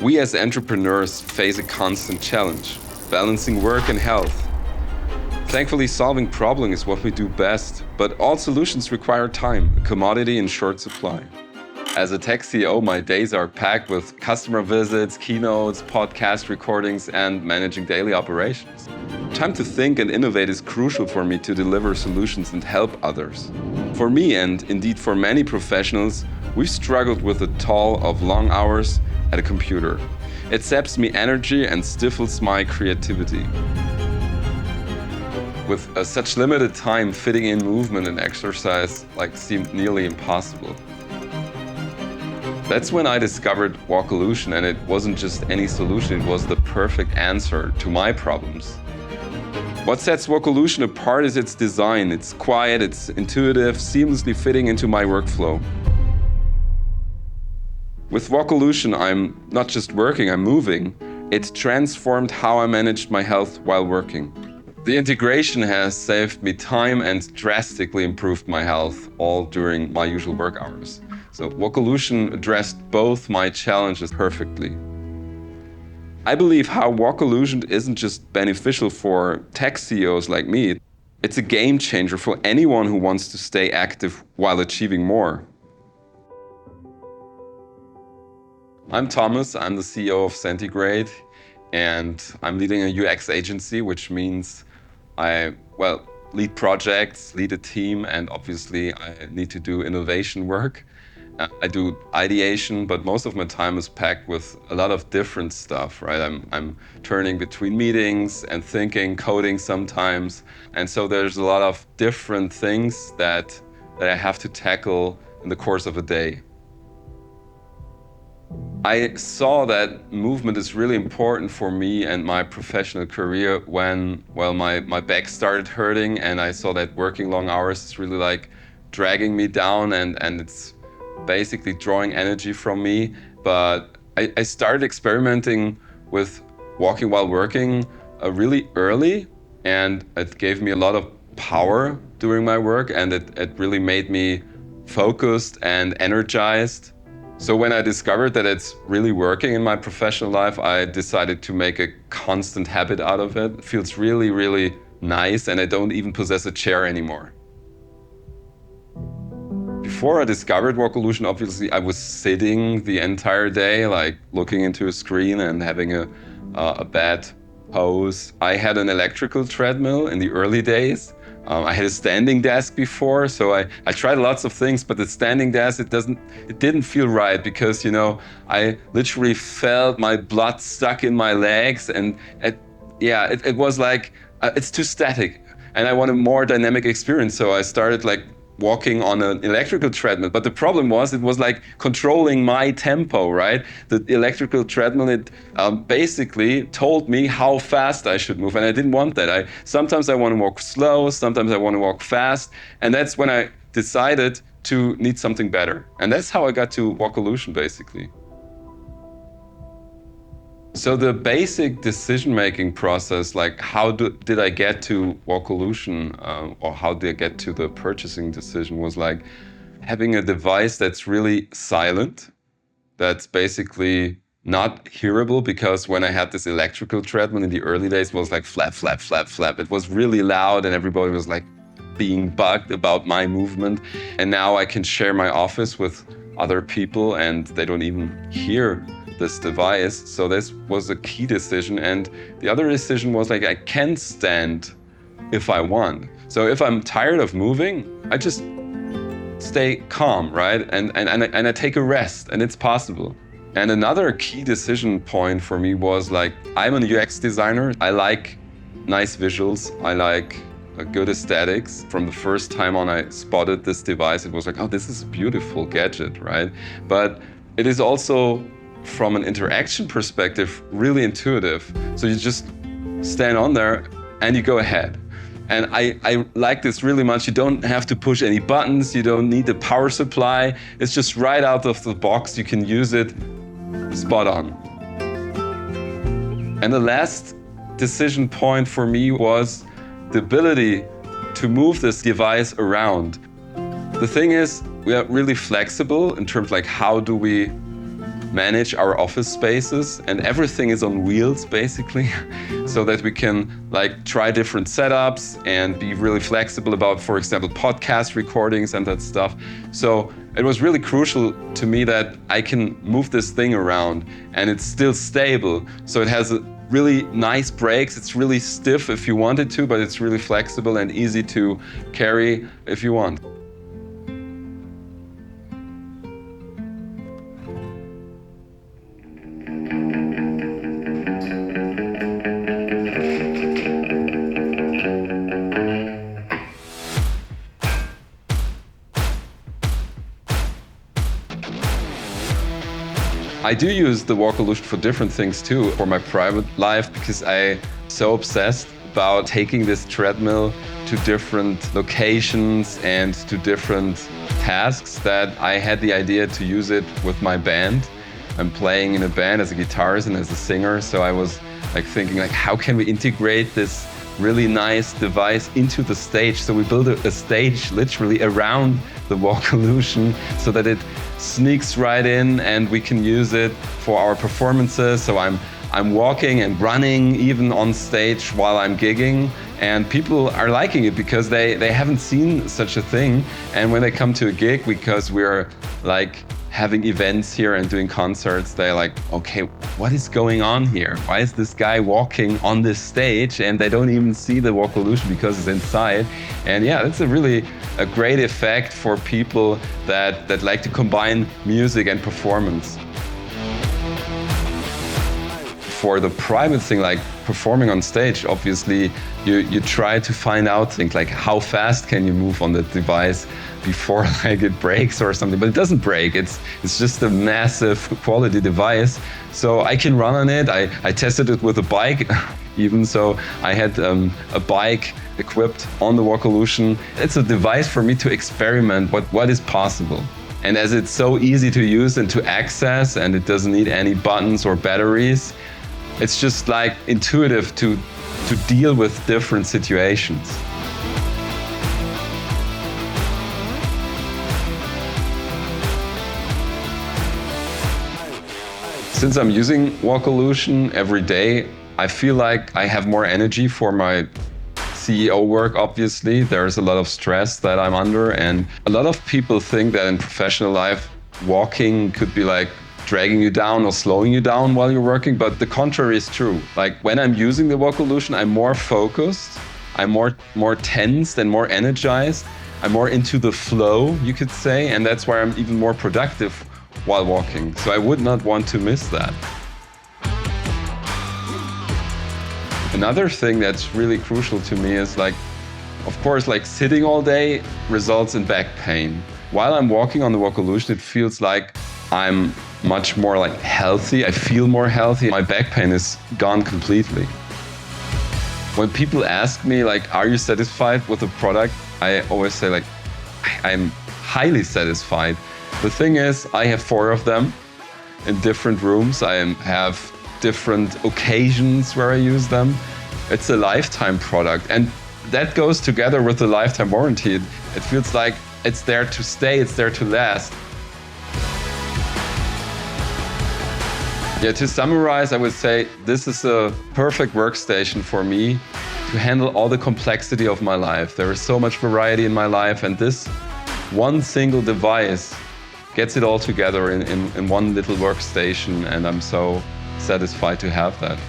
We as entrepreneurs face a constant challenge, balancing work and health. Thankfully, solving problems is what we do best, but all solutions require time, a commodity in short supply. As a tech CEO, my days are packed with customer visits, keynotes, podcast recordings, and managing daily operations. Time to think and innovate is crucial for me to deliver solutions and help others. For me, and indeed for many professionals, we've struggled with the toll of long hours at a computer. It saps me energy and stifles my creativity. With such limited time, fitting in movement and exercise seemed nearly impossible. That's when I discovered Walkolution, and it wasn't just any solution, it was the perfect answer to my problems. What sets Walkolution apart is its design. It's quiet, it's intuitive, seamlessly fitting into my workflow. With Walkolution, I'm not just working, I'm moving. It transformed how I managed my health while working. The integration has saved me time and drastically improved my health, all during my usual work hours. So Walkolution addressed both my challenges perfectly. I believe how Walkolution isn't just beneficial for tech CEOs like me, it's a game changer for anyone who wants to stay active while achieving more. I'm Thomas, I'm the CEO of Centigrade, and I'm leading a UX agency, which means I lead projects, lead a team, and obviously I need to do innovation work. I do ideation, but most of my time is packed with a lot of different stuff, right? I'm turning between meetings and thinking, coding sometimes. And so there's a lot of different things that I have to tackle in the course of a day. I saw that movement is really important for me and my professional career when, my back started hurting, and I saw that working long hours is really dragging me down and it's basically drawing energy from me. But I started experimenting with walking while working really early, and it gave me a lot of power during my work, and it really made me focused and energized. So when I discovered that it's really working in my professional life, I decided to make a constant habit out of it. It feels really, really nice, and I don't even possess a chair anymore. Before I discovered Walkolution, obviously I was sitting the entire day, looking into a screen and having a bad pose. I had an electrical treadmill in the early days. I had a standing desk before, so I tried lots of things, but the standing desk, it didn't feel right because, I literally felt my blood stuck in my legs, and it was it's too static, and I want a more dynamic experience. So I started walking on an electrical treadmill, but the problem was it was controlling my tempo, right? The electrical treadmill, it basically told me how fast I should move, and I didn't want that. Sometimes I want to walk slow, sometimes I want to walk fast, and that's when I decided to need something better. And that's how I got to Walkolution, basically. So the basic decision-making process, how did I get to Walkolution, or how did I get to the purchasing decision, was having a device that's really silent, that's basically not hearable, because when I had this electrical treadmill in the early days, it was flap, flap, flap, flap. It was really loud, and everybody was being bugged about my movement. And now I can share my office with other people, and they don't even hear this device. So this was a key decision. And the other decision was I can stand if I want. So if I'm tired of moving, I just stay calm, right? And I take a rest, and it's possible. And another key decision point for me was I'm an UX designer. I like nice visuals. I like good aesthetics. From the first time on I spotted this device, it was oh, this is a beautiful gadget, right? But it is also, from an interaction perspective, really intuitive. So you just stand on there and you go ahead. And I like this really much. You don't have to push any buttons. You don't need a power supply. It's just right out of the box. You can use it spot on. And the last decision point for me was the ability to move this device around. The thing is, we are really flexible in terms how do we manage our office spaces, and everything is on wheels basically, so that we can like try different setups and be really flexible about, for example, podcast recordings and that stuff. So it was really crucial to me that I can move this thing around and it's still stable. So it has a really nice brakes. It's really stiff if you wanted to, but it's really flexible and easy to carry if you want. I do use the Walkolution for different things too, for my private life, because I'm so obsessed about taking this treadmill to different locations and to different tasks that I had the idea to use it with my band. I'm playing in a band as a guitarist and as a singer, so I was like thinking like, how can we integrate this really nice device into the stage? So we built a stage literally around the Walkolution so that it sneaks right in and we can use it for our performances. So I'm walking and running even on stage while I'm gigging, and people are liking it because they haven't seen such a thing. And when they come to a gig, because we're like having events here and doing concerts, they're like, okay, what is going on here? Why is this guy walking on this stage? And they don't even see the Walkolution because it's inside. And yeah, that's a great effect for people that like to combine music and performance. For the private thing, like performing on stage, obviously you try to find out things like how fast can you move on the device before like it breaks or something, but it doesn't break. It's just a massive quality device. So I can run on it. I tested it with a bike even, so I had a bike equipped on the Walkolution. It's a device for me to experiment what is possible. And as it's so easy to use and to access, and it doesn't need any buttons or batteries, it's just like intuitive to deal with different situations. Since I'm using Walkolution every day, I feel like I have more energy for my CEO work, obviously. There's a lot of stress that I'm under, and a lot of people think that in professional life, walking could be like dragging you down or slowing you down while you're working, but the contrary is true. Like when I'm using the Walkolution, I'm more focused, I'm more tensed and more energized, I'm more into the flow, you could say, and that's why I'm even more productive while walking. So I would not want to miss that. Another thing that's really crucial to me is like, of course, like sitting all day results in back pain. While I'm walking on the Walkolution, it feels like I'm much more like healthy. I feel more healthy. My back pain is gone completely. When people ask me like, are you satisfied with the product? I always say like, I'm highly satisfied. The thing is, I have 4 of them in different rooms. I have different occasions where I use them. It's a lifetime product, and that goes together with the lifetime warranty. It feels like it's there to stay, it's there to last. Yeah, to summarize, I would say this is a perfect workstation for me to handle all the complexity of my life. There is so much variety in my life, and this one single device gets it all together in one little workstation, and I'm so satisfied to have that.